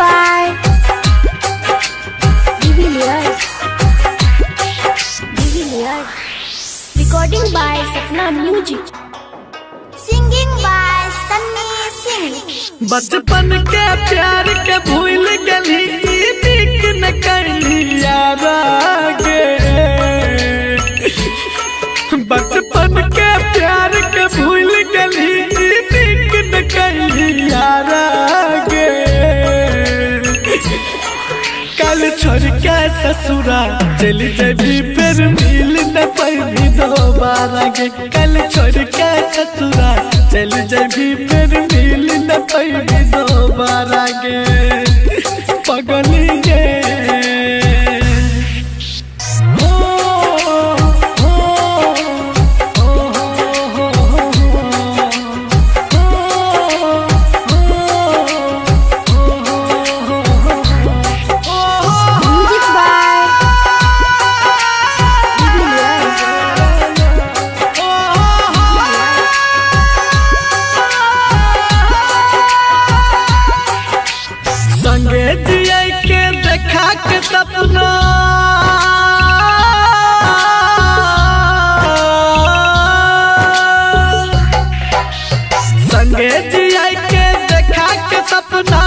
by De Villiers. Recording by Sapna Music. Singing by Sunny Singh. बचपन के प्यार के भूल गली नीक न करली यारा गे। बचपन के प्यार के भूल गली नीक न करली यारा गे। कल छोड़ के ससुरा चली जबी फिर मिल न पाई दोबारा गे। कल छोड़ के ससुरा चली जबी फिर मिल न पाई दोबारा गे। पगली गे Music by De Villiers. संगे जिया के देखा के सपना संगे जिया के देखा के सपना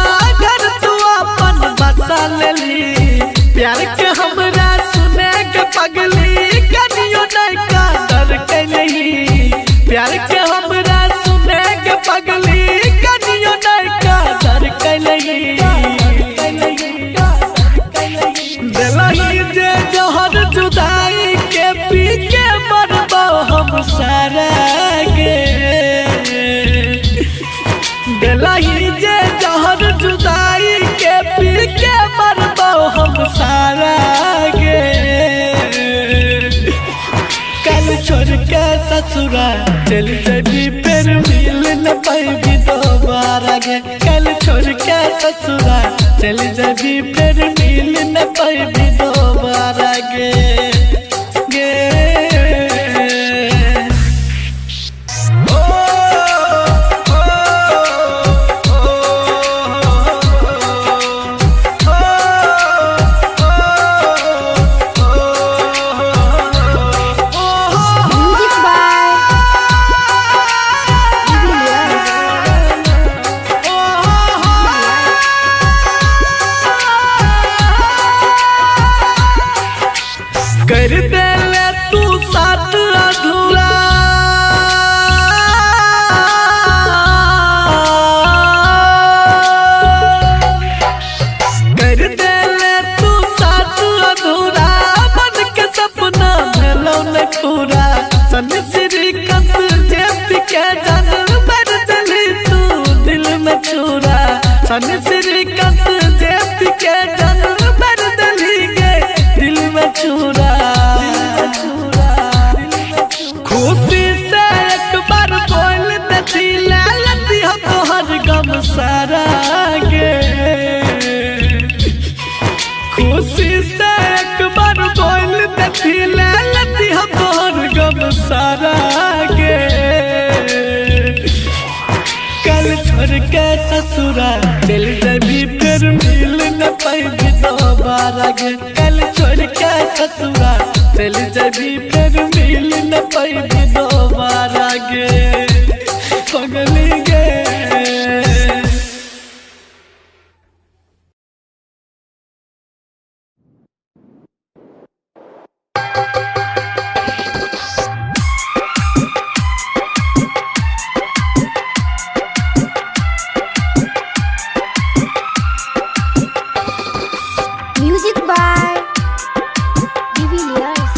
घर तू अपन बसा लेली। प्यार के हमरा सुने के पगली कनियो नहीं का डर के नहीं। प्यार के हमरा सुने के पगली कनियो नहीं का डर के नहीं। दिलही जे जहर जुदाई के पी के मरबो हम सारा गे। दिलही जे जहर जुदाई के पी के मरबो हम सारा गे। कल छोड़ के ससुरा चल जबी फिर मिल न पाई दोबारा गे। कल छोड़ के ससुरा चल जबी फिर मिल न पाई दोबारा गे गे। ओ ओ Music by De Villiers. कर दे ले तू साथ अधूरा। कर दे ले तू साथ अधूरा मन के सपना भेलो न पूरा। सन श्रीकांत जेब के जान भर दिली तू दिल में चूरा। सन श्रीकांत जेब के जान भर दिली गे दिल में चूरा। खुशी से एक बार बोल दे लती हो तोहर गम सारा गे। खुशी से एक बार बोल दे लती हो तोहर गम सारा गे। कल छोड़ के ससुरा चल जबी फिर मिल न पाई दोबारा गे। कल छोड़ के ससुरा चल जबी फिर मिल न पाई दोबारा गे पगली गे। Music by De Villiers.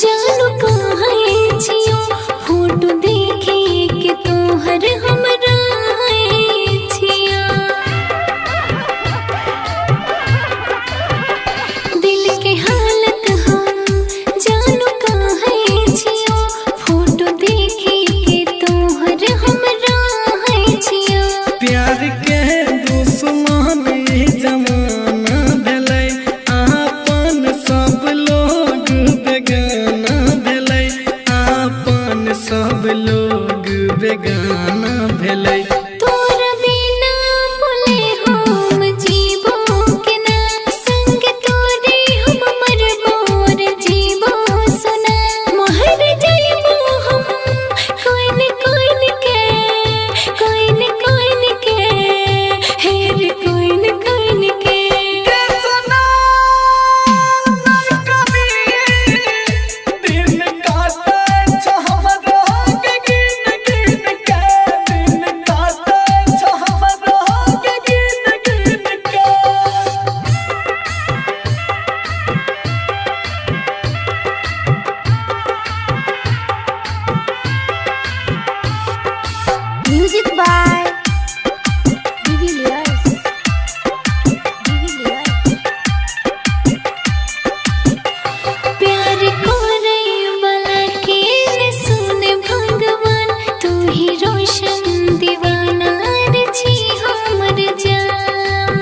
जानू कहाँ छियो फोटो देखे के तोहर हमरा छिया दिल के हालत हम जानू कहाँ छियो फोटो देखे के तोहर हमरा छिया प्यार के दुश्मन जमाना भेलै आपन सब लोग बेगाना भेलै आपन सब लोग बेगाना भेलै तोरा बिना बोले हम जीबो के ना संग तोरे हम मरबो रे जीबो सुना मोहर जाइबो हम कोइन कोइन के हेर कोइन कोइन के सुना कभी दिन काटे छ हमरा के गिन गिन के दिन काटे छ हमरा के गिन गिन के Music by Divilliers. प्यार करे वाला के न सुने भगवान तू ही रोशन दीवाना रे छी हमर जान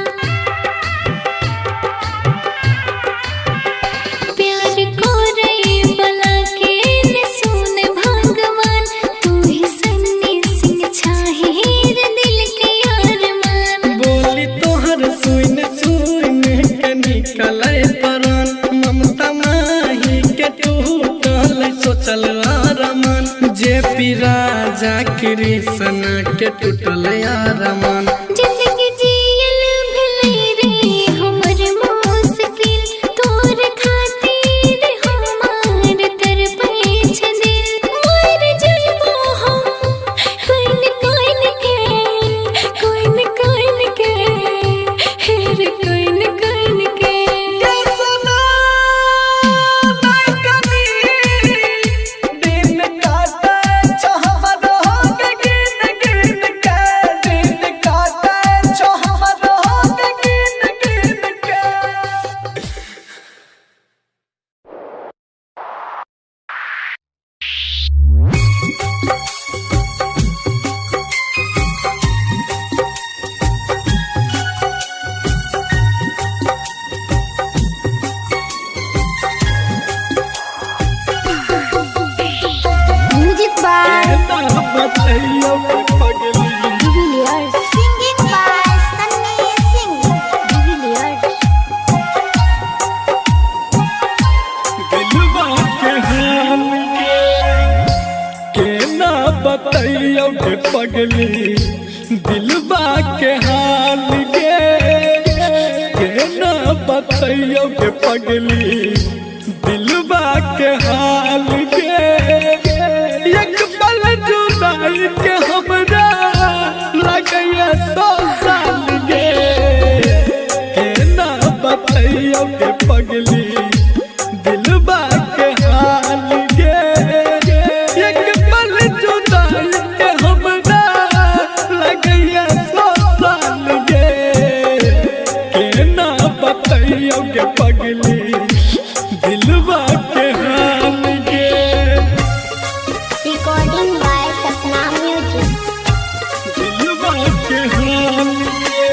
प्यार करे वाला के न सुने भगवान तू ही सन्नी सिंह छाहिर दिल के अरमान बोली तोहर सुन सुन के निकले परान ममता माही के टूटल सोचल आरमान जे पीरा जा कृष्ण के टूटल आरमान जिंदगी जियल भले रे हमर मुश्किल तोर खातिर हमार तरपै छ दिल मर जाइबो हम कोइन कोइन के हेर कोइन कोइन के सुना कभी दिन काटे छ हमरा के गिन गिन के दिन काटे छ हमरा के गिन गिन के Music by बताइयो पगली Divilliers. Singing by Sunny Singh. Divilliers. दिलवा के हाल के ना बताइयो के पगली दिलवा के हाल के ना बताइयो के पगली दिलवा के हाल के एक पल जुदाई के हमरा लगैया 100 साल के ना बताइयो के पगली दिलवा के हाल के एक पल जुदाई के हमरा लगैया 100 साल के ना बताइयो के पगली दिलवा के हाल के Recording by Sapna Music. दिलवा के हाल के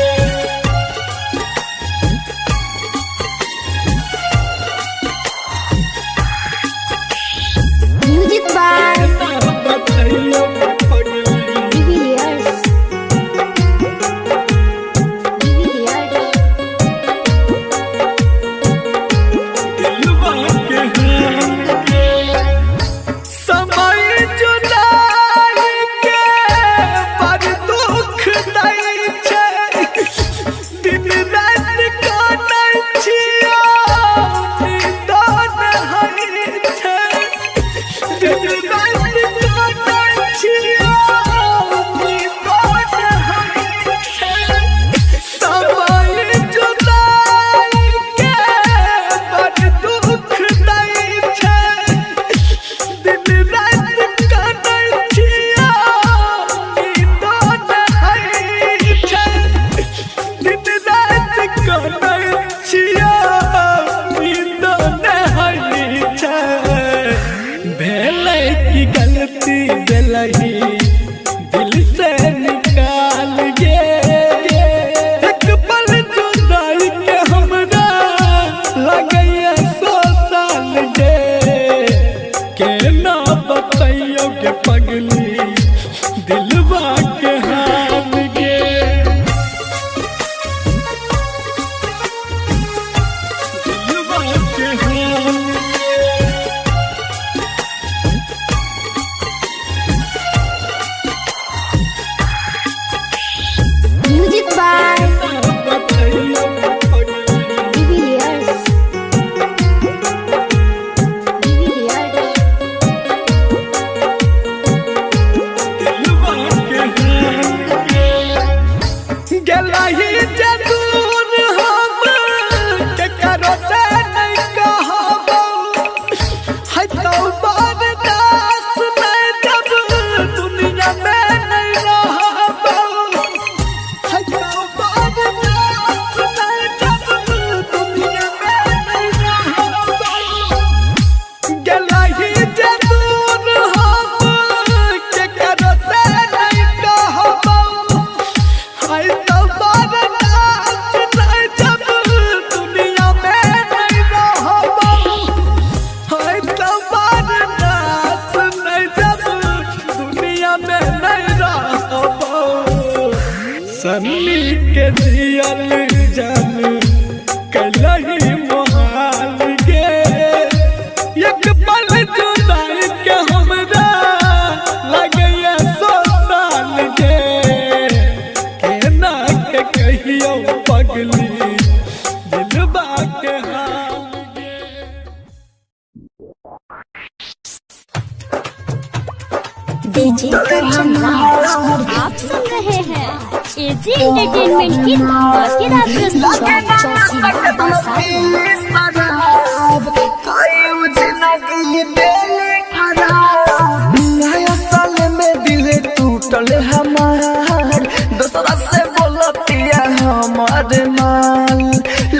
Music by बताइयो के पगली Divilliers. Divilliers. दिलवा के हाल के समय जुदाई के बड़ दुख दै छै दिन रात काटै छियो नींदो नहि छै दिन रात काटै छियो नींदो नहि छै समय जुदाई के बड़ दुख दै छै भेलै की गलती दिलही दिल से निकाल गे एक पल जुदाई के हमरा लगैया 100 साल गे के ना बतैयो के पगली दिलवा के हाल गे दिलवा के हाल Music by बतैयो के पगली Divilliers. Divilliers. दिलवा के हाल गे गेलही जदूर हम के करो से नहीं कहबो है तो बर्दाश्त नहीं जब दुनिया में नहीं रहबो है तो बर्दाश्त नहीं जब दुनिया में नहीं रहबो गेलही जदूर हम के करो से नहीं कहबो है तो बर्दाश्त नहीं जब दुनिया में नहीं रहबो है तो बर्दाश्त नहीं जब दुनिया में नहीं रहबो सन्नी के जियल जान कलही मोहाल गे एक पल जुदाई के हमरा लगैया 100 साल गे केना के कहियो पगली दिलवा के हाल गे DJ Kanchan Raj. आप सुन रहे हैं एजी एंटरटेनमेंट की धमाकेदार प्रस्तुति नया साल में दिल टूटल हमार दूसरा से बोलतिया हमार माल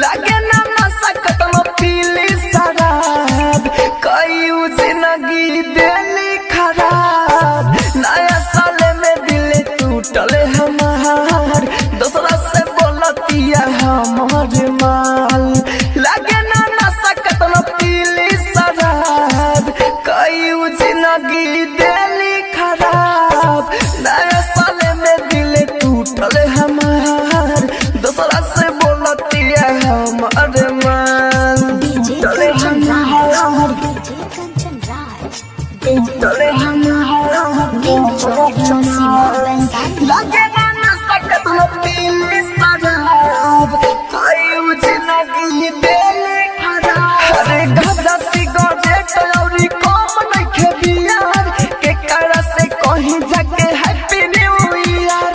लागे ना नशा कतनो पीली शराब कई जिंदगी दिली खराब नया साल में दिल टूटल हमार दूसरा से बोलतिया हमार माल लागे ना नशा कतनो पीली शराब कई जिंदगी दिली खराब नया साल में दिल टूटल हमार दूसरा से बोलतिया हमार माल DJ Kanchan Raj. DJ Kanchan Raj. टूटल हमार लागे ना नशा कतनो पीली शराब कई जिंदगी दिली खराब अरे गाजा सिगरेट औरी कम नइखे बियार के करा से कहीं जाके हैप्पी न्यू ईयर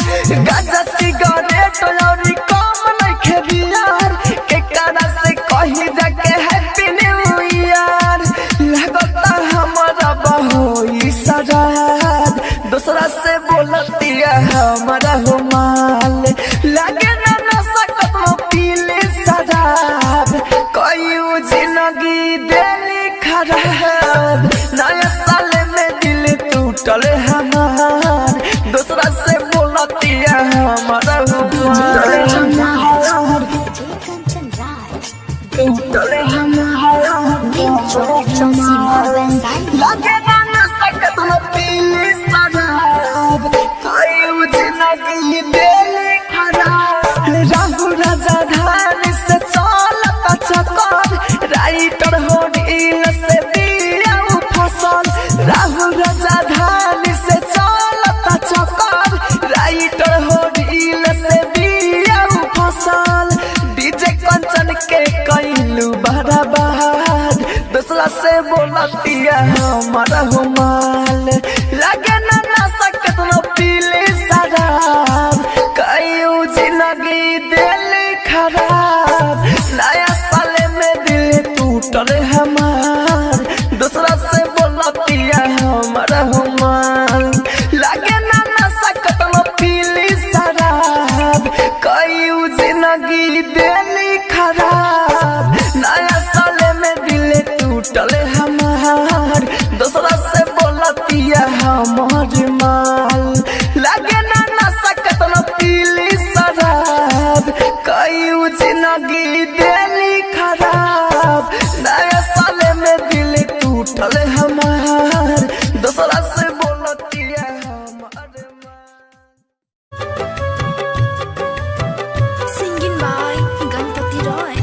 गाजा सिगरेट औरी कम नइखे बियार के करा से कहीं जाके हैप्पी न्यू ईयर लगता हमारा बहोई सराब दूसरा से बोलतिया हमारा हो माल लागे ना नशा कतनो पीली शराब कई जिंदगी दिली खराब नया साल में दिल टूटल हमार दूसरा से बोलतिया हमारा हो माल DJ Kanchan Raj. टूटल लागे ना नशा कतनो पीली शराब कई जिंदगी दिली खराब राहु राजा धान से चलता चक्कर राइटर हो ढील से दिया फसल राहु राजा धान से चलता चक्कर राइटर हो ढील से दिया फसल डीजे कंचन के कैलू बर्बाद दूसरा से बोलतिया हमारा हो माल लागे ना नशा कतनो पीली शराब कई जिंदगी दिली खराब नया साल में दिल टूटल हमार दूसरा से बोलतिया हमारा हो माल लागे ना नशा कतनो पीली शराब कई जिंदगी दिली खराब नया साल में दिल टूटल हमार दूसरा हमार माल लगे ना नशा कतना पीली शराब कई जिंदगी दिली खराब नया साल में दिल टूटल हमार दूसरा से बोलती है हमारे Singing by Ganpati Roy.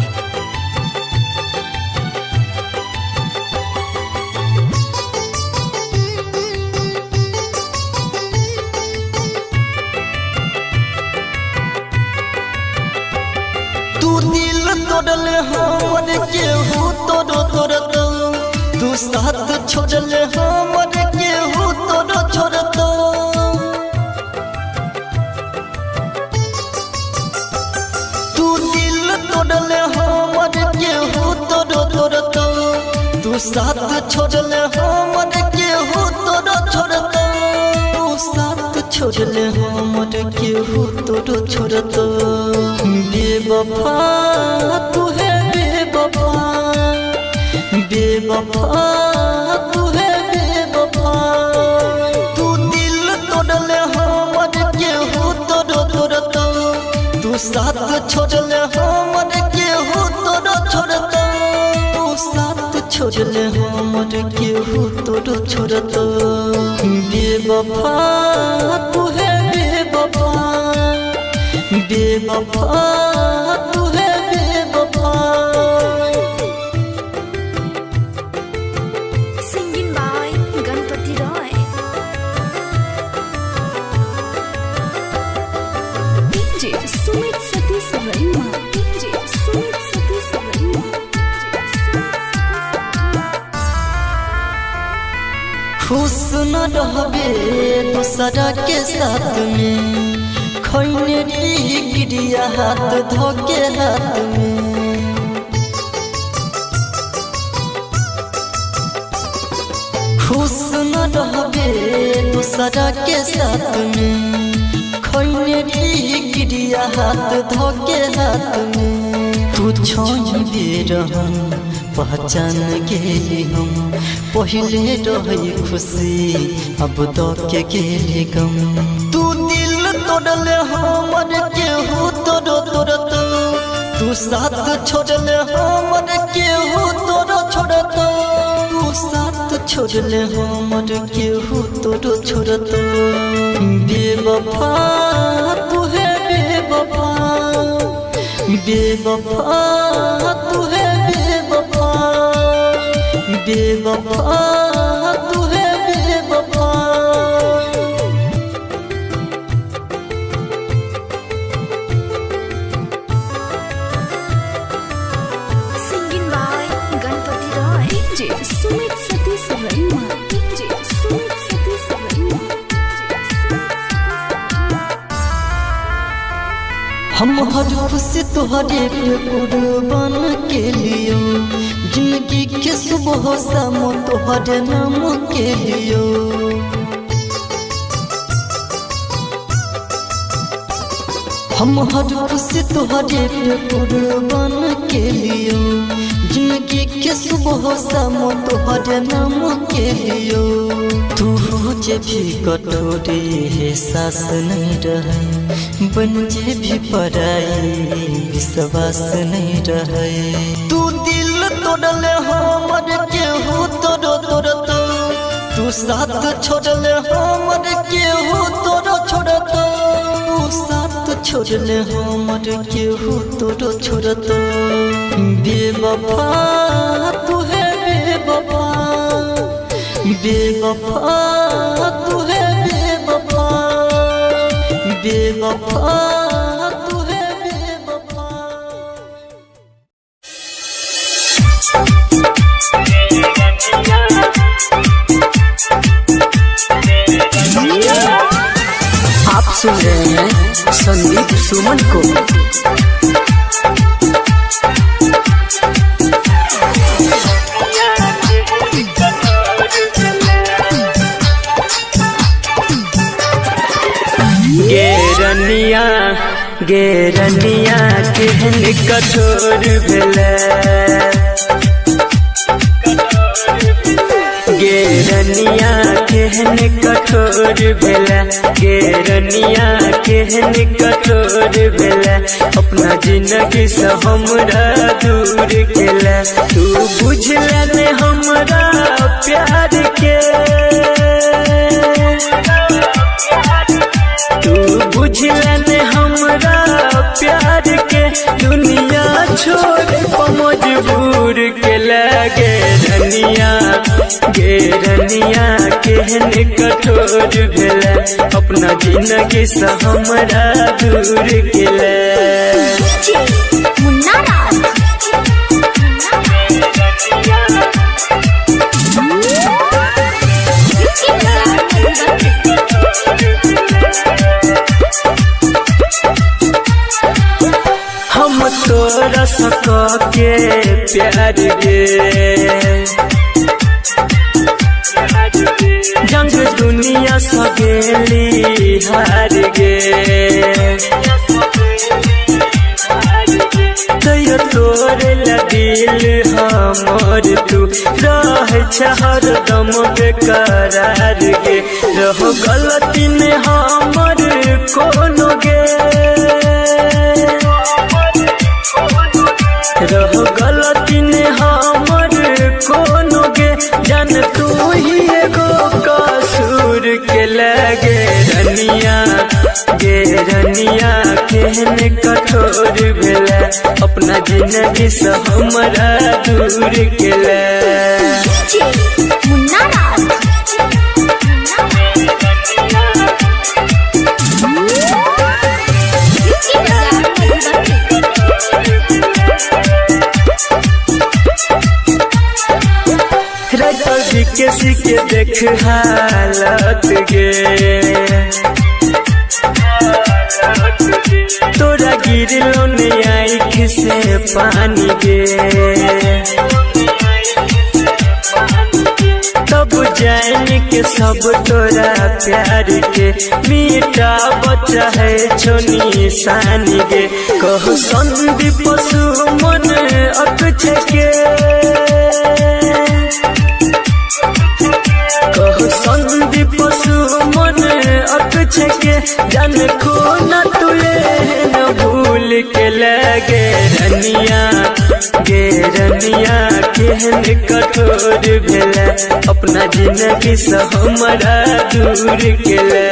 तू दिल तोड़ले हमर केहू तोड़ो तोड़तो तू साथ छोड़ले हमर केहू तोड़ो छोड़तो तू दिल तोड़ले हमर केहू तोड़ो तोड़तो तू साथ छोड़ले हमर केहू तोड़ो छोड़तो तू साथ छोड़ले हमर केहू तोड़ो छोड़तो बेवफा तू है बेवफा बेवफा तू है बेवफा तू दिल तोड़ले हमर केहू तोड़ो तोड़तो तू साथ छोड़ले हमर केहू तोड़ो छोड़तो तू साथ छोड़ले हमर केहू तोड़ो छोड़तो बेवफा तू है बेवफा बेवफा तू है बेवफा Singing by Ganpati Roy. DJ Sumit Satish Rayma. DJ Sumit Satish Rayma. खुश न रहबे दूसरा के साथ में खैने री गिरिया हाथ धोके हाथ में खुश न रहबे दूसरा के साथ में खैने री गिरिया हाथ धोके हाथ में तू छोड़ दे रहम पहचान गेली हम पहले रही खुशी अब तो के गेली गम तू दिल तोड़ले हमर केहू तोड़ो तोड़तो तू साथ छोड़ले हमर केहू तोड़ो छोड़तो तू साथ छोड़ले हमर केहू तोड़ो छोड़तो बेवफा तू है बेवफा बेवफा तू है बेवफा बेवफा तू है बेवफा Singing by Ganpati Roy. DJ Sumit Satish Rayma. DJ Sumit Satish Rayma. हम हर खुशी तोहरे पे कुर्बान के लियो जिंदगी के सुबह शाम तोहरे नाम के लियो हम हर खुशी तोहरे पे कुर्बान के लियो जिंदगी के सुबह शाम तोहरे नाम के लियो तू जे भी कठोरे है सास नहीं रहे बन जे भी पराई विश्वास नहीं रहे तू दिल तोड़ले हमर केहू तोड़ो तोड़तो तू साथ छोड़ले हमर केहू तोड़ो छोड़तो तू साथ छोड़ले हमर केहू तोड़ो छोड़तो बेवफा तू है बेवफा बेवफा तू है बेवफा बेवफा तू है बेवफा आप सुन रहे हैं संदीप सुमन को। गेरनिया केहन कठोर भेलै गेरनिया केहन कठोर भेला गे रनिया केहन कठोर भेला अपना जिंदगी से हमरा दूर केला तू बुझला ने हमरा प्यार के तू बुझला ने हमरा प्यार के दुनिया छोड़ को मजबूर केला गे रनिया केहन कठोर भेला अपना जिंदगी से हमरा दूर केला मुन्ना राज हम तोरा सक के प्यार गे जंग दुनिया सगेली हार गे तैयो तोरे ला दिल हमर तू रह हरदम बेकरार गे रहो गलती ने हमर कोनो गे रहो गलती ने हमर कोनो गे जान तू ही एगो कसूर के लगे रनिया केहन कठोर भेला अपना जिंदगी से हमरा दूर केला मुन्ना राज किसी के देख हालत गे तोरा गिरलो ने आँख से पानी गे तब जान के सब तोरा प्यार के मीठा बच्चा है छोनी सानी गे कहो संदीप सुमन अक्षय के कहो संदीप सुमन अक्षय के जान को न तुए न भूल के लगे रनिया केहन कठोर भेला अपना जिंदगी से हमरा दूर केला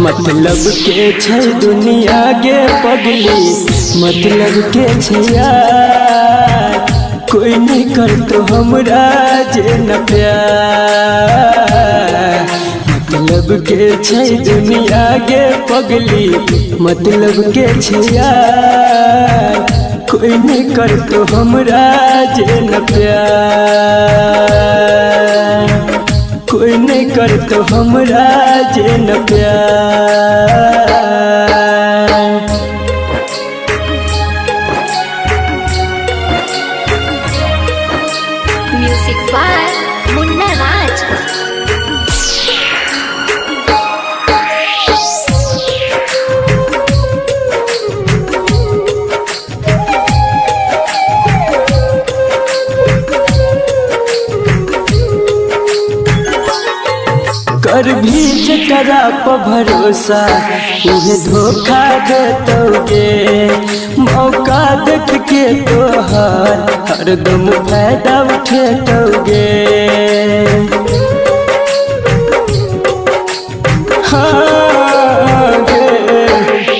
मतलब के छै दुनिया गे पगली मतलब के छै यार कोई नहीं कर तो हमरा जे न प्यार मतलब के छै दुनिया गे पगली मतलब के छै यार कोई नहीं कर तो हमरा जे न प्यार कोई नहीं कर तो हमरा जे न प्यार म्यूजिक बाय मुन्ना राज कर भी जकरा पर भरोसा उहे धोखा देतोगे मौका देख के तोहर हरदम फायदा उठेतोगे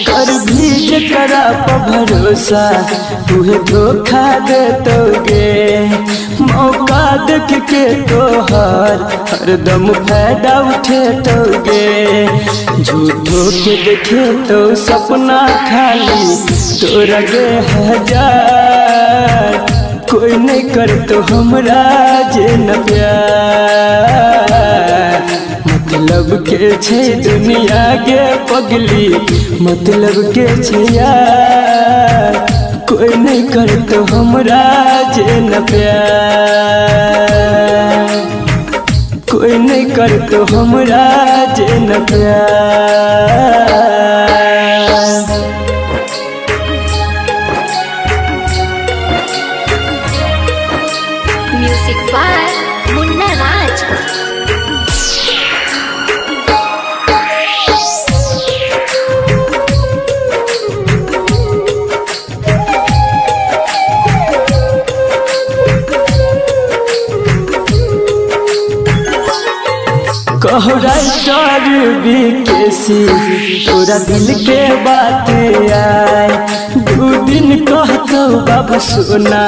कर भी जकरा पर भरोसा उहे धोखा देतोगे मौका देख के तोहर हरदम फायदा उठेतोगे झूठो के देखे तो सपना खाली तोरा गे हजार कोई नहीं कर तो हमरा जे न प्यार मतलब के छै दुनिया के पगली, मतलब के छै यार। कोई नहीं करतो हमरा जे न प्यार, कोई नहीं करतो हमरा जे न प्यार। म्यूजिक बाय मुन्ना राज। कहो राइटर बीकेसी तोरा दिल के बात आए, 2 दिन कहतो बाबू सोना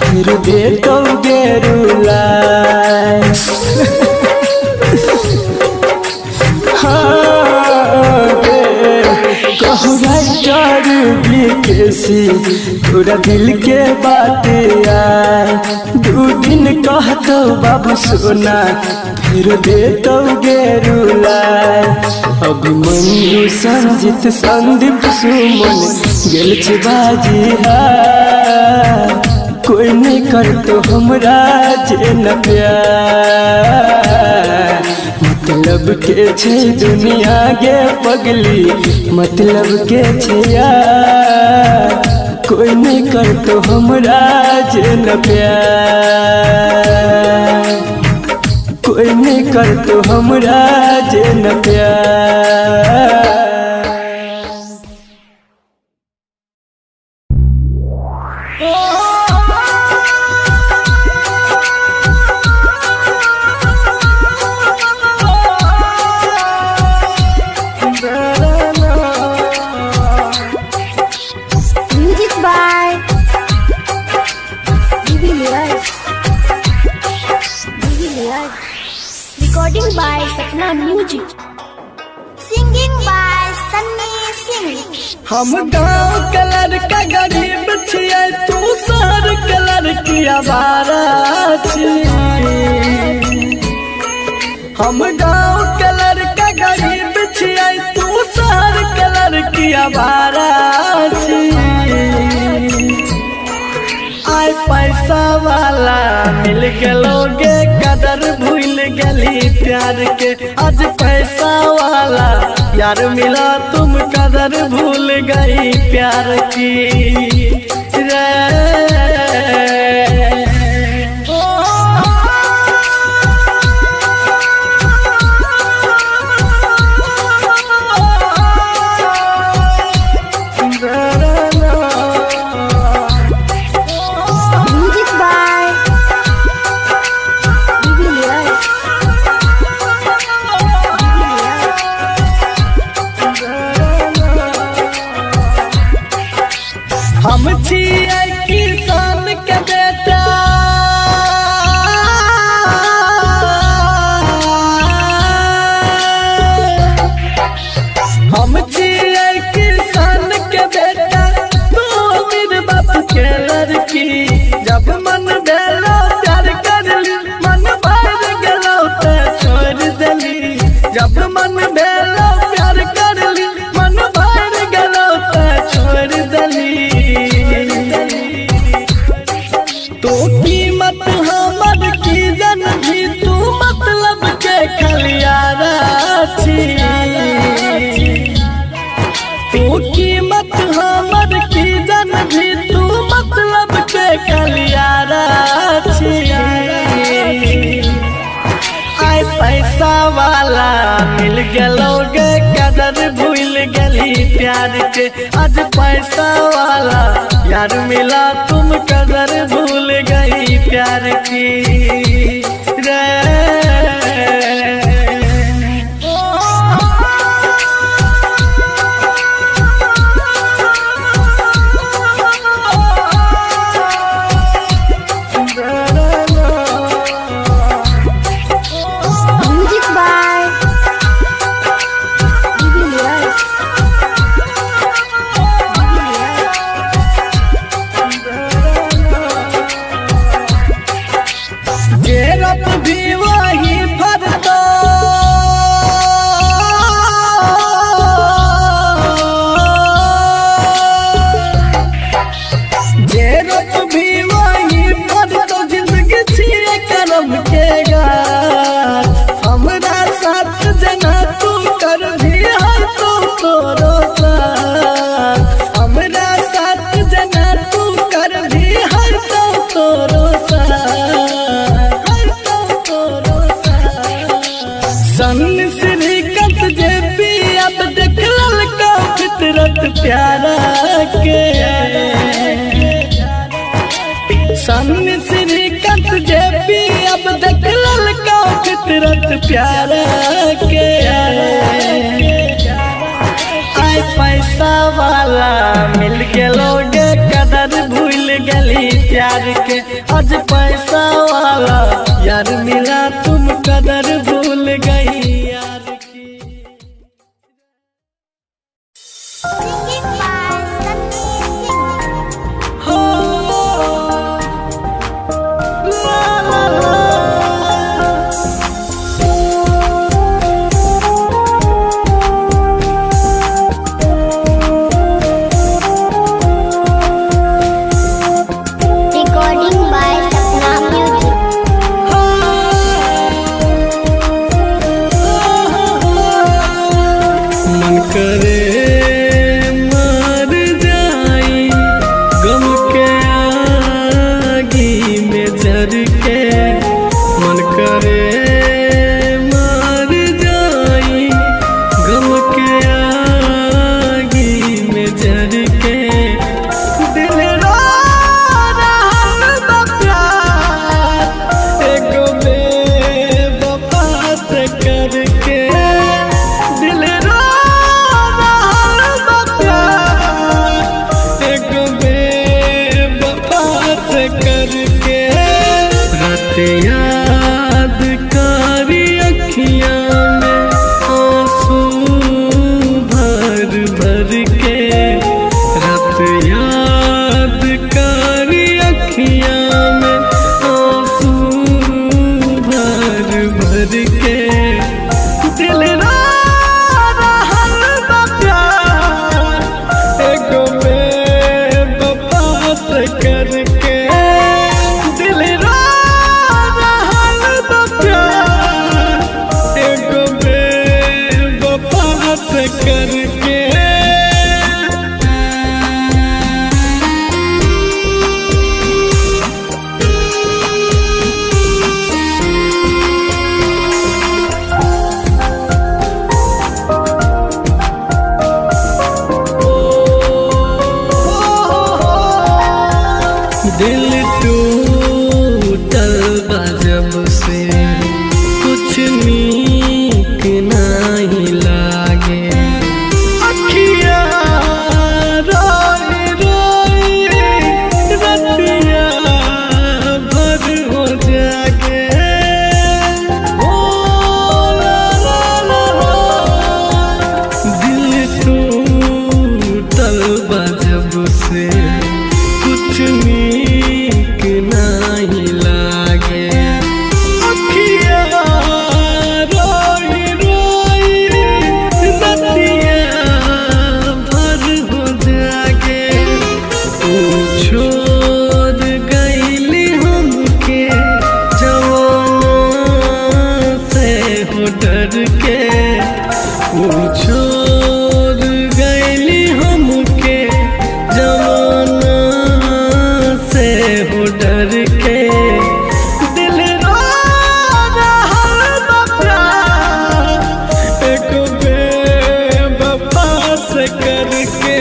फिर देतो गेरुलाए। कहो राइटर बीकेसी तोरा दिल के बात आए, 2 दिन कहतो बाबू सोना फिर देतो गेरुलाए। अभिमन्यु संजित संदीप सुमन गेल छै बाजी हार। कोई नहीं करतो हमरा जे न प्यार, मतलब के छै दुनिया गे पगली, मतलब के छै यार। कोई नहीं करतो हमरा जे न प्यार, कोई नहीं करतो हमरा जे न प्यार। Music by Devilliers, recording by Sapna music, singing by Sunny Singh. हम गाँव कलर का गरीब छियै, तू शहर कलर की आवारा छी। हम गाँव कलर का गरीब छियै, तू शहर कलर की आवारा छी। आय पैसा वाला मिल गलोगे, कदर भूल गली प्यार के। आज पैसा वाला यार मिला, तुम कदर भूल गई प्यार की रे। म्यूजिक बाय डिविलियर्स, हम छियै किसान के बेटा, हम छियै किसान के बेटा, तू अमीर बाप के लड़की। जब मन भेलो प्यार करली, मन भर गेलो ते छोड़ देली। जब मन भेलो प्यार करली, मन भर गेलो ते छोड़ देली। तो कीमत हमर की जन भी, तू मतलब के खलियारा छी। तू कीमत हमर की जन भी, तू मतलब के खलियारा छी। आय पैसा वाला मिल गलोगे, कदर भूल गली प्यार के। आज पैसा वाला यार मिला, तुम कदर भूल गई प्यार की रे। म्यूजिक बाय डिविलियर्स, गेर सन श्रीकांत जेपी अब देख ललका फितरत प्यारा के सन श्रीकांत जेपी अब देख ललका फितरत प्यारा के आय पैसा वाला मिल गेलोगे कदर भूल गली प्यार के आज पैसा वाला यार मिला तुम कदर भूल गई यार की। हो ला ला ला Recording by Sapna Music. मन करे मर जाई गम के आगी में जर के मन करे मर जाई गम के आगी में जर के दिल रो रहल बा प्यार एगो बेवफा से करके दिल रो रहल बा प्यार एगो बेवफा से करके रात याद कारी अखियां में आंसू भर भर के रात याद कारी अखियां में आंसू भर भर के दिल रो रहल बा प्यार एगो बेवफा से करके दिल रो रहल बा प्यार एगो बेवफा से करके। दिल टूटल बा जब से कुछ नीक नहीं लागे अखिया रोई रोई रतिया भर हो जागे ओ ला ला ला ला। दिल टूटल बा जब से कुछ नीक नहीं लागे अखिया रोई रोई रतिया भर हो जागे तू छोड़ गईली हमके जवाना से हो डर के तू छोड़ गईली हमके जवाना से हो डर के दिल रो रहल बा प्यार एगो बेवफा से करके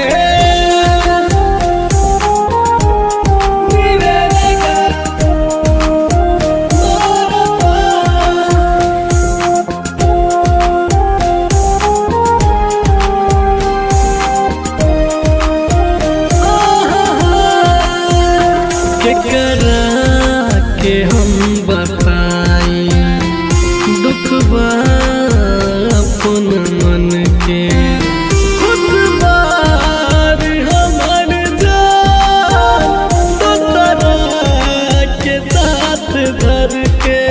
मेरे लगा केकरा के हम बताई दुखबा अपन मन के खुद बार हमर जान दोसरा के साथ धर के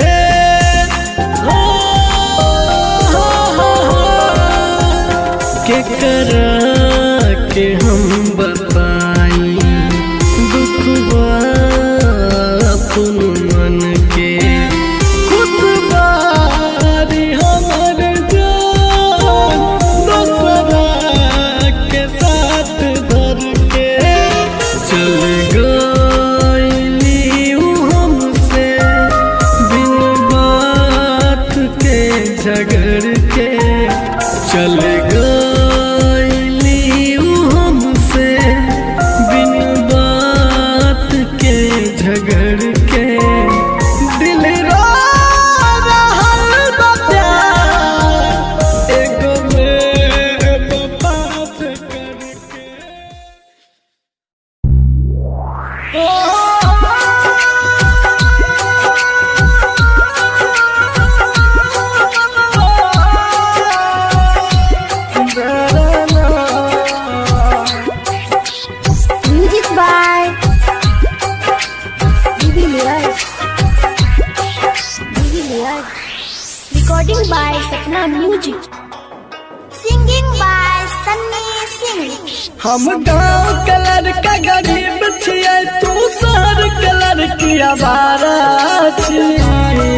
केकरा के हम बताई दुखबा अपन मन के खुद बारी हमर जान दोसरा के साथ धर के चल गईली ऊ हमसे बिन बात के झगड़ के चल गईली ऊ हमसे बिन बात के झगड़ के दिल रो रहल बा प्यार एगो बेवफा से करके। Music by Bibi Lias. Recording by Sapna Music. Singing by Sunny Singh. हम गाँव कलर का गरीब छियै तू शहर कलर की आवारा छियै।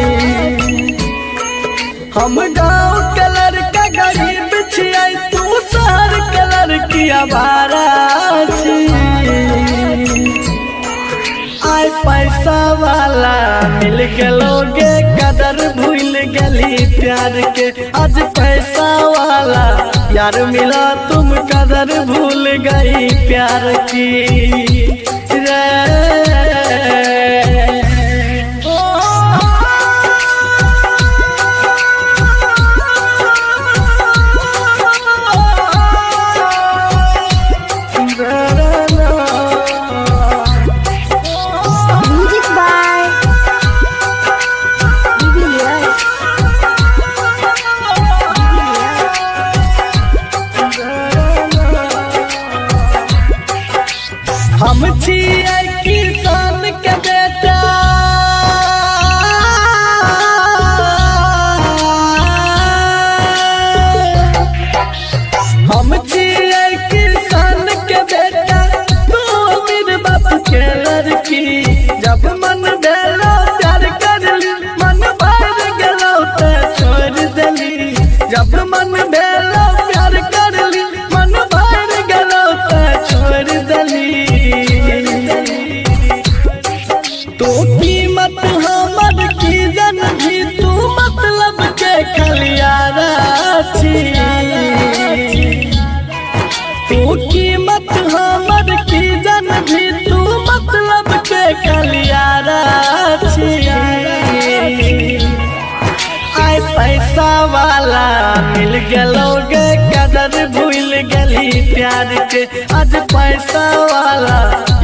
हम गाँव कलर का गरीब छियै तू शहर कलर की आवारा छियै। आय पैसा वाला मिल गलोगे कदर भूल गली प्यार के। आज पैसा वाला यार मिला तुम कदर भूल गई प्यार की Music by Bibi Lias. हम छियै किसान के बेटा हम छियै किसान के बेटा तू अमीर बाप के लड़की। जब मन भेलो प्यार करली मन भर गेलो ते छोड़ देली। जब मन भेलो प्यार करली मन भर गेलो ते छोड़ देली। तो कीमत हमर की जन भी तू मतलब के खलियारा छी। तू कीमत हमर की जन भी तू मतलब के खलियारा छी। आय पैसा वाला मिल गलोगे कदर भूल गली प्यार के। आज पैसा वाला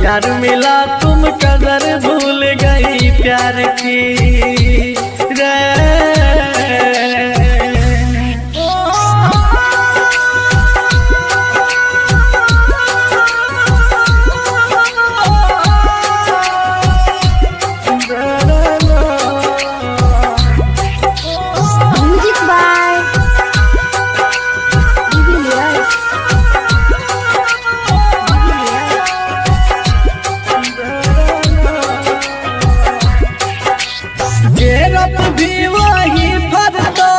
यार मिला तुम कदर भूल गई प्यार की Music by Bibi Lias. गेरप भी वही भरतो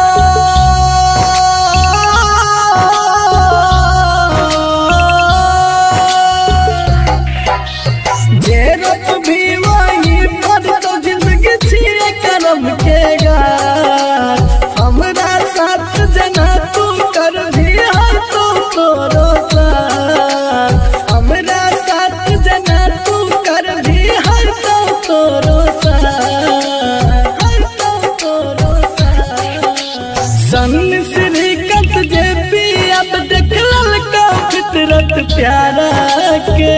गेरप भी वही भरतो जिंदगी छिए करम के गाछ। हमरा साथ जना तू कर भी है तो तोरो साथ। हमरा साथ जना तू कर भी है तो तोरो सन श्रीकंत जे पी अब देख ललका फितरत प्यारा के।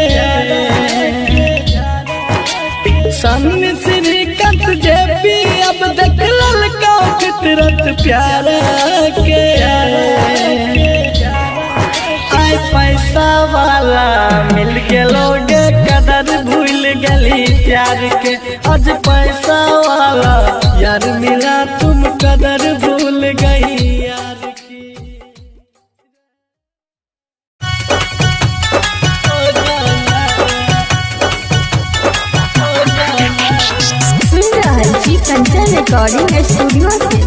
सन श्रीकंत जे पी अब देख ललका फितरत प्यारा के। आय पैसा वाला मिल गलोगे कदर भूल गली प्यार के। आज पैसा वाला यार मिला तुम कदर भूल गई यार की। सुन रहल छी कंचन रिकॉर्डिंग स्टूडियो से।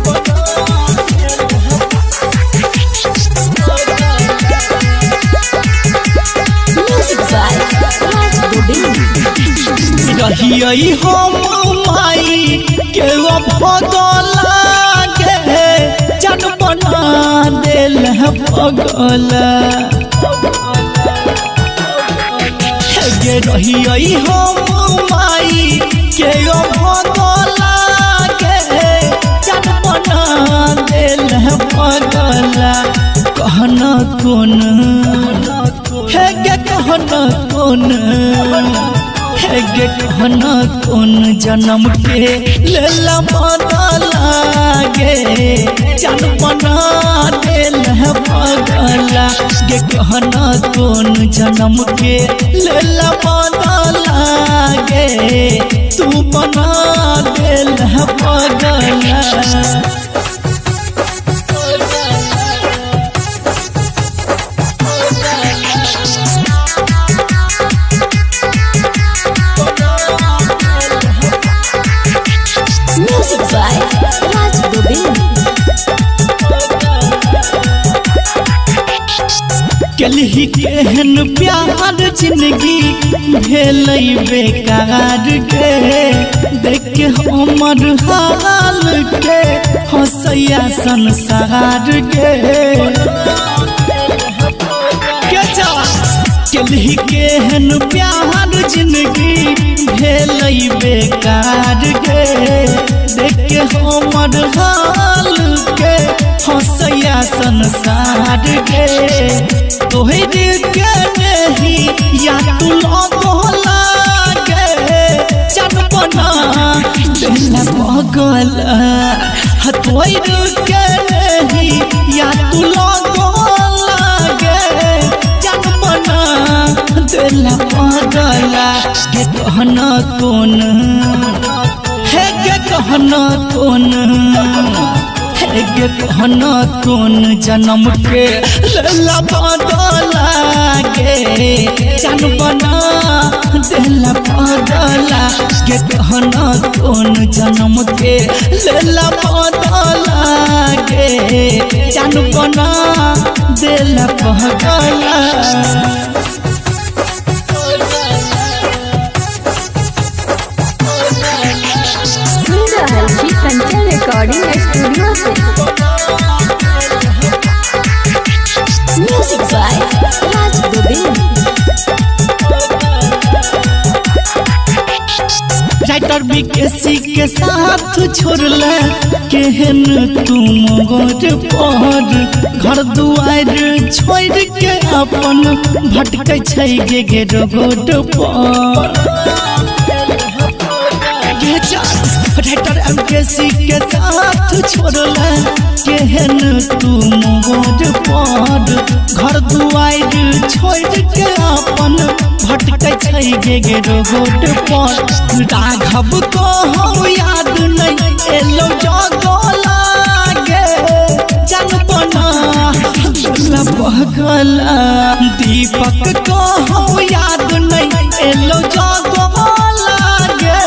Music by Raj Dubey. रहियई हम माई के भगला के जन्म बना दिल पगला गे रही हम माई के भगला गे जान बना दिल पगला कहना कौन है गे कहना कौन है गे कहना कौन जन्म के लेला बदला गे जान बना दिल पगला गे कहना कौन जन्म के लेला बदला गे तू बना दिल पगला Music by Raj Gobind. कलही केहन प्यार जिंदगी भेल बेकार के देख के हमर हाल के हंसैया संसार के कलही केहन प्यार जिंदगी भेल बेकार के देख के हमर हाल के हंसैया संसार के तोहर के नहीं या तू लगला गे जान बना दिल पगला तोहर के नहीं या तू लगला गे जान बना दिल पगला गे कहना कौन है गे कहना कौन गे कहना कौन जन्म के लेला बदला गे जान बना दिल पगला गे कहना कौन जन्म के लेला बदला गे जान बना दिल पगला कंचन रिकॉर्डिंग स्टूडियो से music by Raj Govind. Writer BKC के साथ छोड़ला केहन तुम गोर पर घर दुआर छोड़ के अपन भटकै छै गे रोड पर राइटर एमकेसी के साथ छोड़ला केहन तुम गोर पर घर दुआर छोड़ के अपन भटकै छै गे रोड पर राघव को हम याद नहीं एलो जगला गे जान बना दिल पगला दीपक को हम याद नहीं एलो जगला गे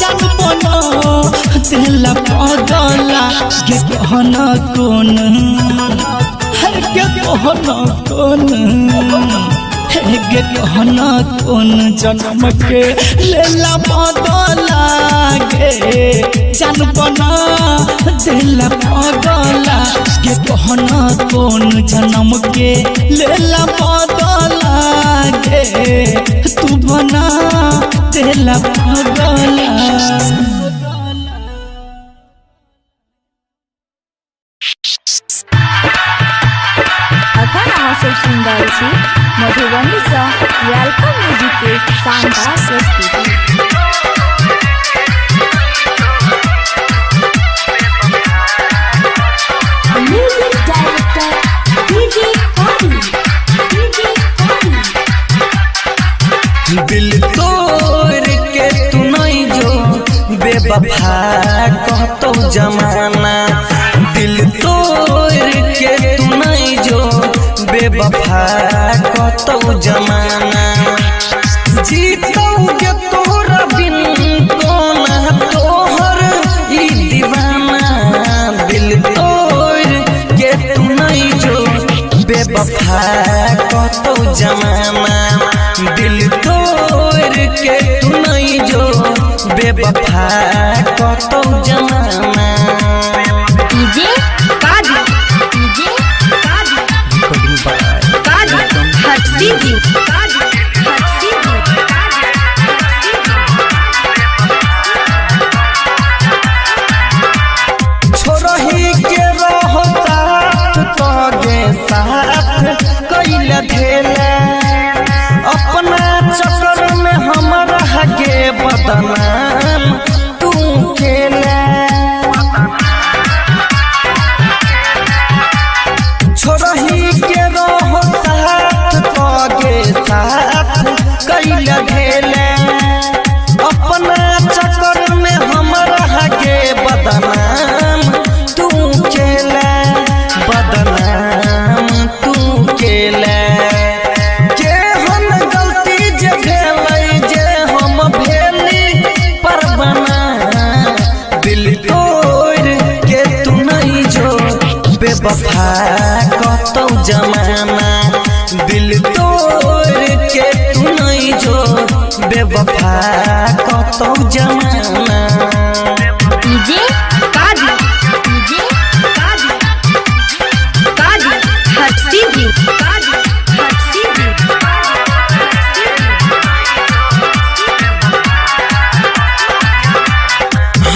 जान बना दिल पगला गे कहना कौन है गे कहना कौन गे कहना कौन जन्म के लेला बदला गे जान बना दिल पगला गे कहना कौन जन्म के लेला बदला गे तू बना दिल पगला। सुंदर छी मधुबनी से वेलकम म्यूजिक के शानदार प्रस्तुति। म्यूजिक डायरेक्टर डीजे कादी। दिल तोड़ के तू नहीं जो बेवफा कहतो जमाना दिल तोड़ के तू नहीं जो बेवफा कहतो जमाना जीतो के तोरा बिन कोना तोहर ई दीवाना दिल तोड़ के तू नहीं जो बेवफा कहतो जमाना दिल तोड़ के तू नहीं जो बेवफा कहतो जमाना। डीजे कादी कतौ जमाना दिल तोड़ के तू नहीं जो बेवफा कतौ जमाना डीजे कादी हट सीधी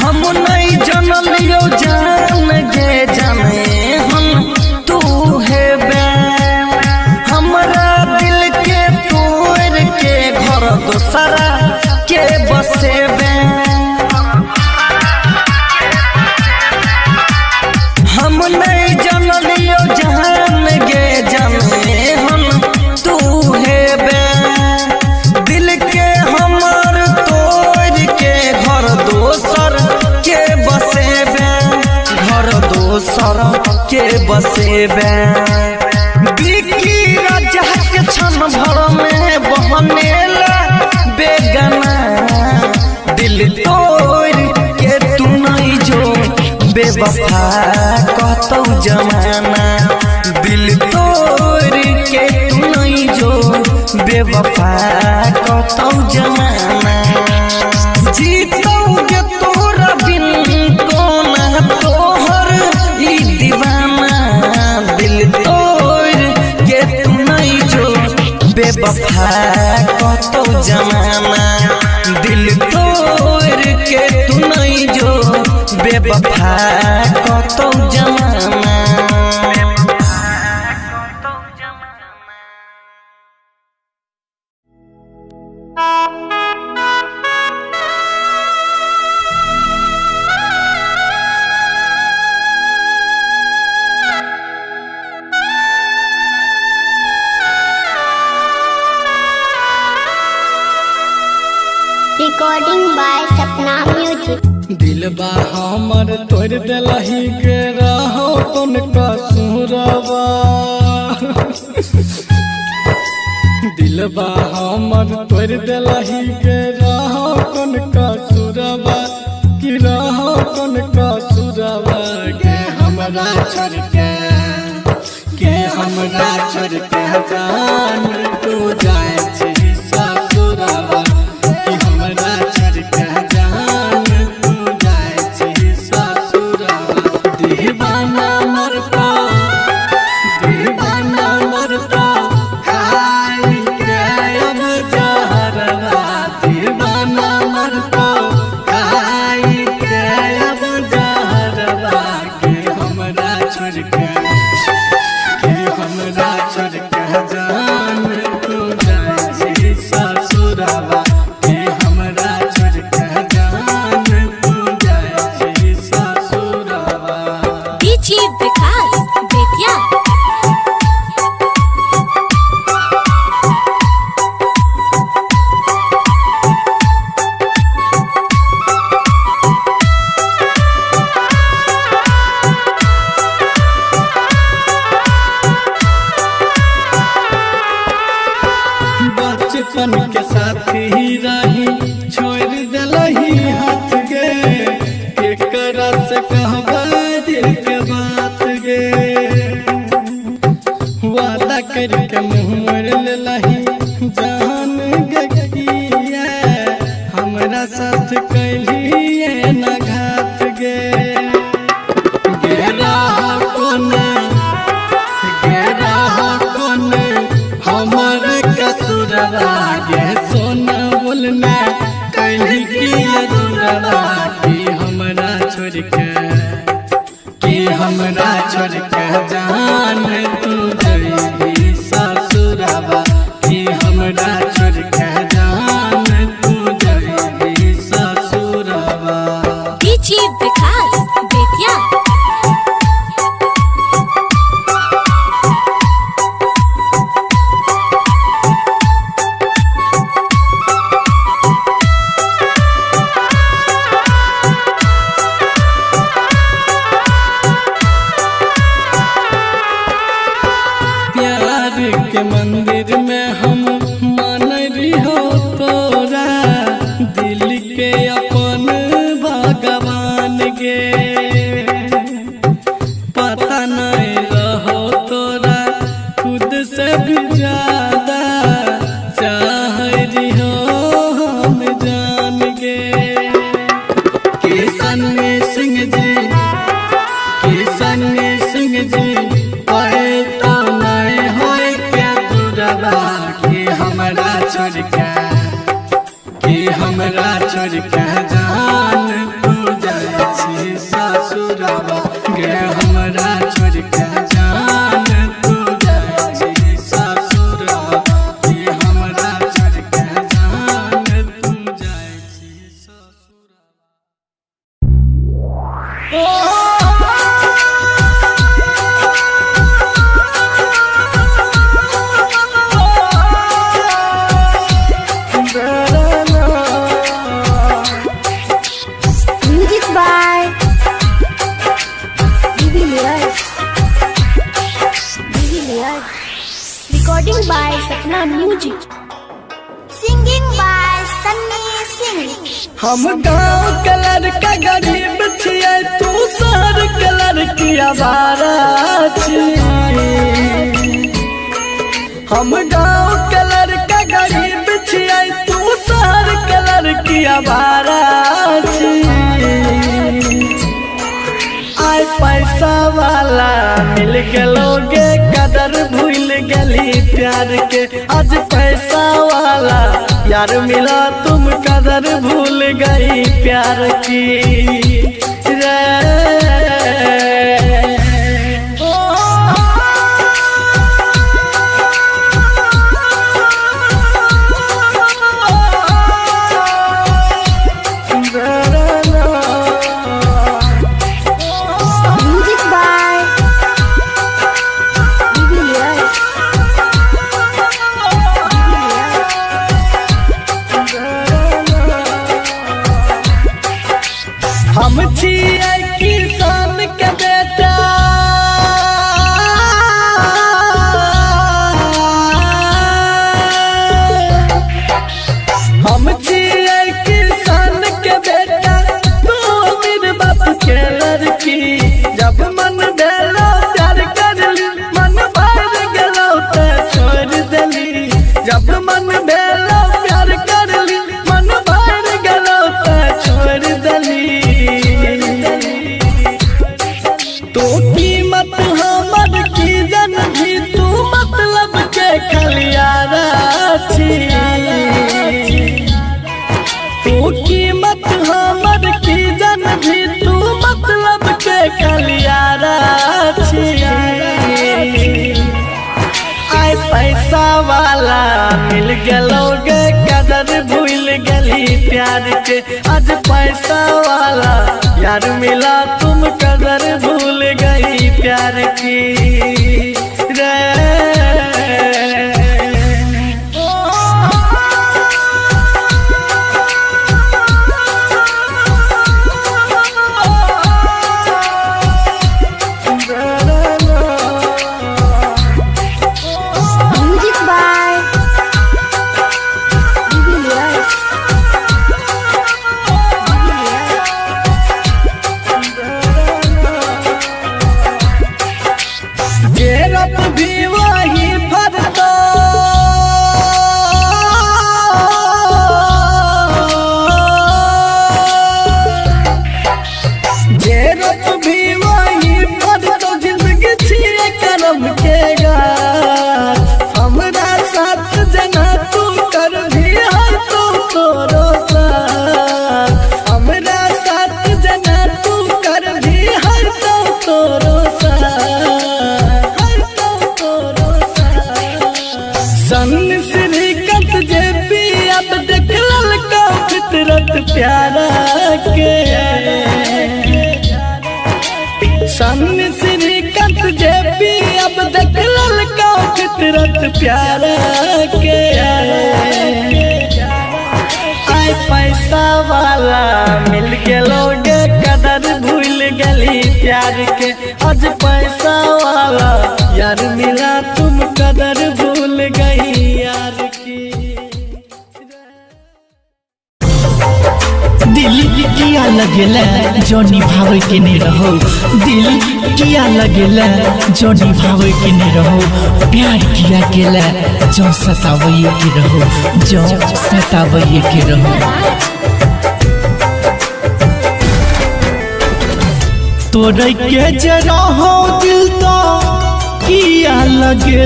हम नहीं जनलियो जान गे जाने हम तू है बे हमरा दिल के तोड़ के घर दोसरा के बसे बे हम नहीं जनलियो जान गे जाने हम तू है बे दिल के हमर तोड़ के घर दोसर के बसेबे घर दोसर के बसेबे बिकी राजा के क्षण भर में बहनेला बेगाना दिल तोड़ के तू नहीं जो बेवफा कतौ जमाना दिल तोड़ के तू नहीं जो बेवफा कतौ जमाना जीतोगे तोरा बिन कोना तोहर ई दीवाना दिल तोड़ के तू नहीं जो बेवफा कतौ जमाना दिल तोड़ के तू नहीं जो बेवफा कतौ जमाना Recording by Sapna Music. दिलबा हमर तोड़ देलही के रहो कौन कसूरबा दिलबा हमर तोड़ देलही के रहो कौन कसूरबा कि रहो कौन कसूरबा के हमरा छोड़ के हमरा छोड़ के जान तू जाए छी ससुरबा कि हमरा छोड़ के जान तू जाए छी ससुरबा दीवाना मरता खाई के अब जहरवा दीवाना मरता खाई के अब जहरवा के हमरा छोड़ के जान तू जाए छी ससुरबा के हमरा छोड़ के जान तू जाए छी ससुरबा डीजे विकास बेतिया बचपन के साथी रही छोड़ दिलही हाथ गे एकरा से कहबा दिल के बात गे वादा करके मुँह मोड़ लेलही जान गकिया हमरा साथ कैलिए न घात गे गेरा कोने हमर कसूरबा गे सोना बोलना कहीं की अधूरबा कि हमरा छोड़ के जान तू जइबी ससुरबा कि हमरा छोड़ के जान तू जइबी ससुरबा डीजे विकास बेतिया के मंदिर में हम मान रही हो तोरा दिल के अपन भगवान गे पता नहीं रह जी कहे तो नहीं होए के दूरबा कि हमरा छोड़ के जान तू जाए छी ससुरबा गे हमरा छोड़ के जान तू जाए छी ससुरबा कि हमरा छोड़ के जान तू जाए छी ससुरबा। Music by Divilas. Recording by Sapna Music. Singing by Sunny Singh. हम गाँव कलर का गरीब छियै तू शहर कलर की आवारा छियै। हम गाँव कलर का गरीब छियै तू शहर कलर की आवारा छियै। आय पैसा वाला मिल गलोगे कदर भूल गली प्यार के आज पैसा वाला यार मिला तुम कदर भूल गई प्यार की रे। Music by Divilas. हम छियै किसान के बेटा हम छियै किसान के बेटा तू मेरे बाप के लड़की जब मन भेलो प्यार करली मन भर गेलो तो छोड़ देली जब मन भेलो प्यार करली मन भर गेलो तो छोड़ देली। तो कीमत हमर की जन भी तू मतलब के खलियारा छी। तू कीमत हमर की जन भी तू मतलब के खलियारा छी। आय पैसा वाला मिल गलोगे कदर भूल गली प्यार के आज पैसा वाला यार मिला तुम कदर भूल गई प्यार की रे। Music by Divilas. गेरप भी वही फरतो गेरप भी वही फरतो जिंदगी छिए करम के गाछ हमरा साथ जना तू कर भी है तो तोरो साथ हमरा साथ जना तू कर भी है तो तोरो सन श्रीकंठ जे पी अब देख ललका फितरत प्यारा के सन श्रीकंठ जे पी अब देख ललका फितरत प्यारा के आय पैसा वाला मिल गलोगे कदर भूल गली प्यार के आज पैसा वाला यार मिला तुम कदर भूल गई यार की। दिल किया लगेला जो निभावे के नहीं रहो दिल किया लगेला जो निभावे के नहीं रहो प्यार किया केला जो सतावे के रहो जो सतावे के रहो तोरे के जरा हो दिल तो किया लगे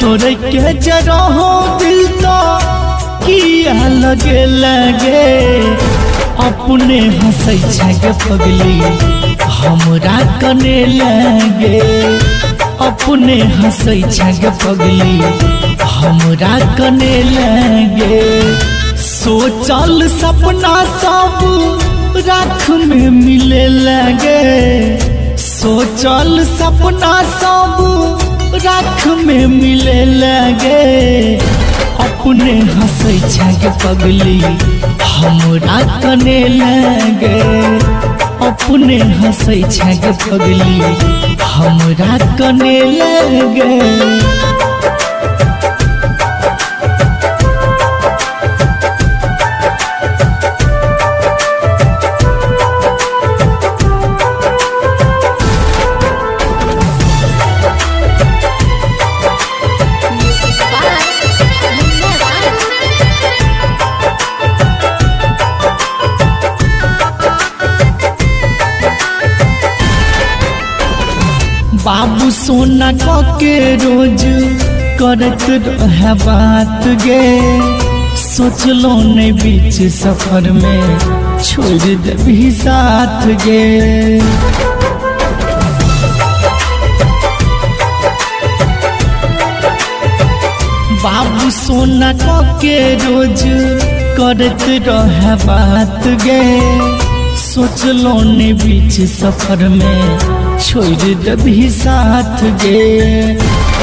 तोरे के जरा हो दिल तो किया लगे अपने हंसै छे पगली हमरा कने लगे अपने हंसै छे पगली हमरा कने लगे सोचल सपना सब राख में मिले लगे सोचल सपना सब राख में मिले लगे अपने हंसै छे पगली हमरा कने लगे अपने हंसै छे पगली हमरा कने लगे बाबू सोना के रोज करत रहे बात गे सोचलो नहीं बीच सफर में छोड़ देबी साथ गे बाबू सोना के रोज करत रहे बात गे सोचलो नहीं बीच सफर में छोड़ देबी साथ गे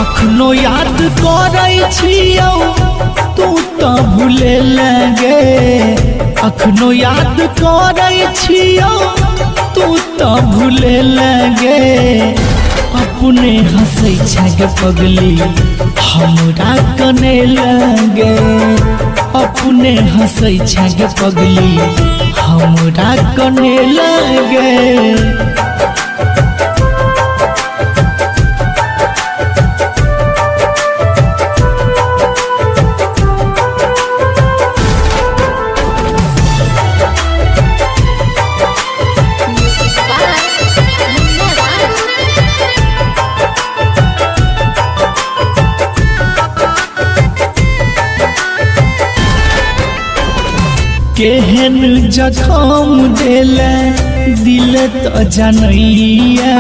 अखनो याद करै छियौ तू तो भूले लगे अखनो याद करै छियौ तू तो भूले लगे अपने हंसै छे पगली हमरा कने लगे अपने हंसै छे पगली हमरा कने लगे केहन जखम देले दिल तो जानैया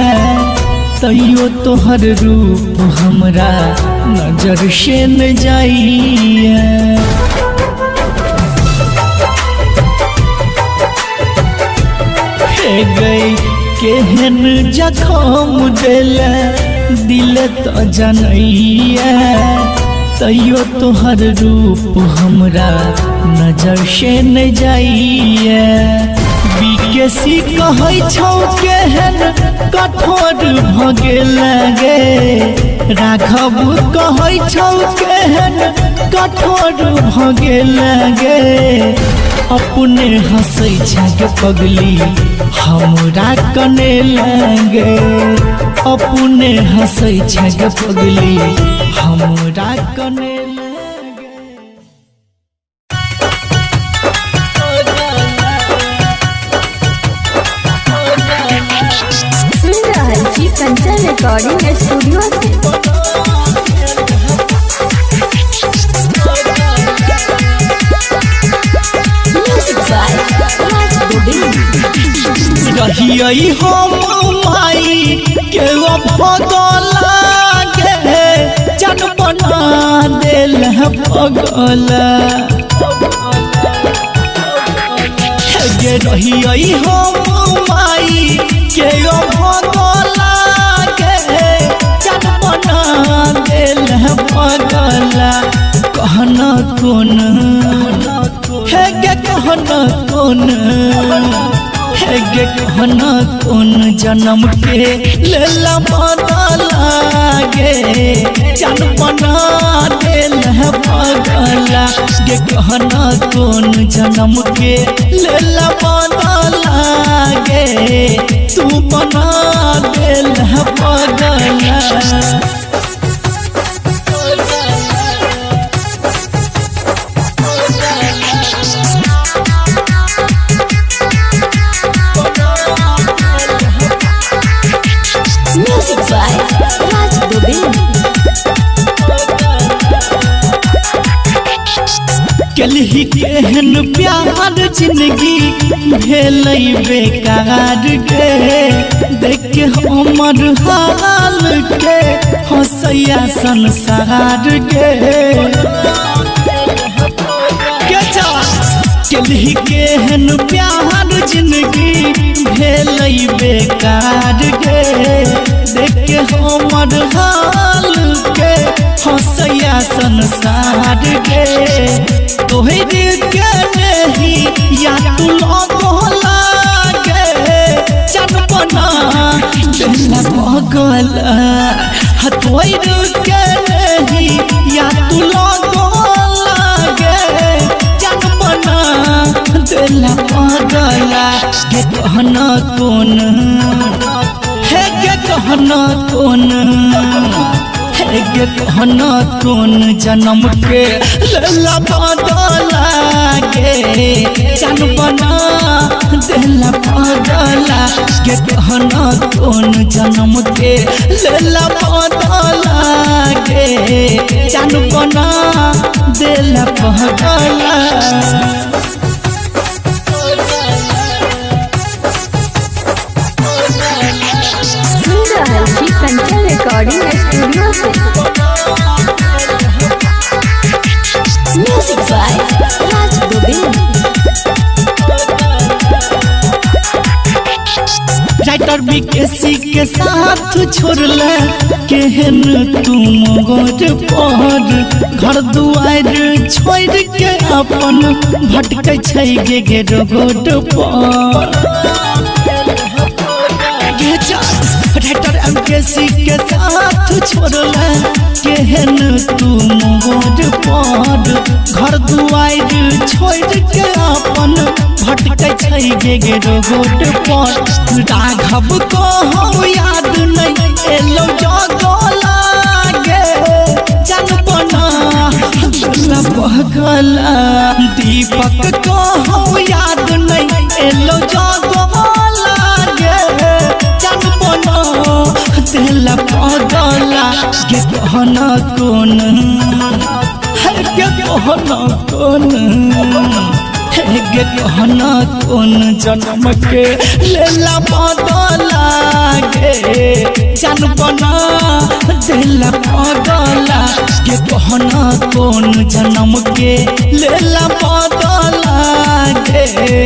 तैयो तोहर रूप हमरा नजर से न जाइया हे गई केहन जखम देले दिल तो जानैया तैयो तोहर रूप हमरा नजर से न जाइए बीकेसी कहै छौ केहन कठोर भगे लगे राघव कहै छौ केहन कठोर भगे लगे अपने हंसै छे पगली हमरा कने लगे अपने हंसै छे पगली हमरा कने कंचन रिकॉर्डिंग स्टूडियो से रहियै हम माई के भगला गे जन बना देल पगला गे रहियै हम माई के भगला गे जन बना देल पगला कहना कौन है गे कहना कौन है गे कहना कौन जन्म के लेला बदला गे जन बना देल पगला गे कहना कौन जन्म के लेला बदला गे तू बना देल पगला म्यूजिक बाय राज दुबे। कलही केहन प्यार जिंदगी भेलै बेकार गे देख के हमर हाल के हंसैया संसार गे कलही केहन प्यार जिंदगी भेलै बेकार गे देख के हमर हाल के हंसैया संसार गे तोहरे के नहीं या तू लगला गे चनपना दिल पगल तोहरे के नहीं या तू लगला गे चनपना दिल पगल के कहना कौन है के कहना कौन कहना कौन जन्म के लला बदला गे जन बना दिला बदला के कहना कौन जन्म के लला बदला गे जन बना दिला बदला। कंचन रिकॉर्डिंग स्टूडियो से music by Raj Dubey. Writer BKC के साथ छोड़ला केहन तुम गोर पर घर दुआर छोड़ के अपन भटकै छै गे रोड पर राइटर एमकेसी के साथ छोड़ला केहन तुम गोर पर घर दुआर छोड़ के अपन भटकै छै गे रोड पर राघव को हो याद नहीं एलो जगला गे जनपना बगला दीपक को हो याद नहीं एलो जगला गे जनपना दिल पगला के कहना कौन है के कहना कौन गे कहना कौन जन्म के लेला बदला गे जन बना दिल पगला के कहना कौन जन्म के लेला बदला गे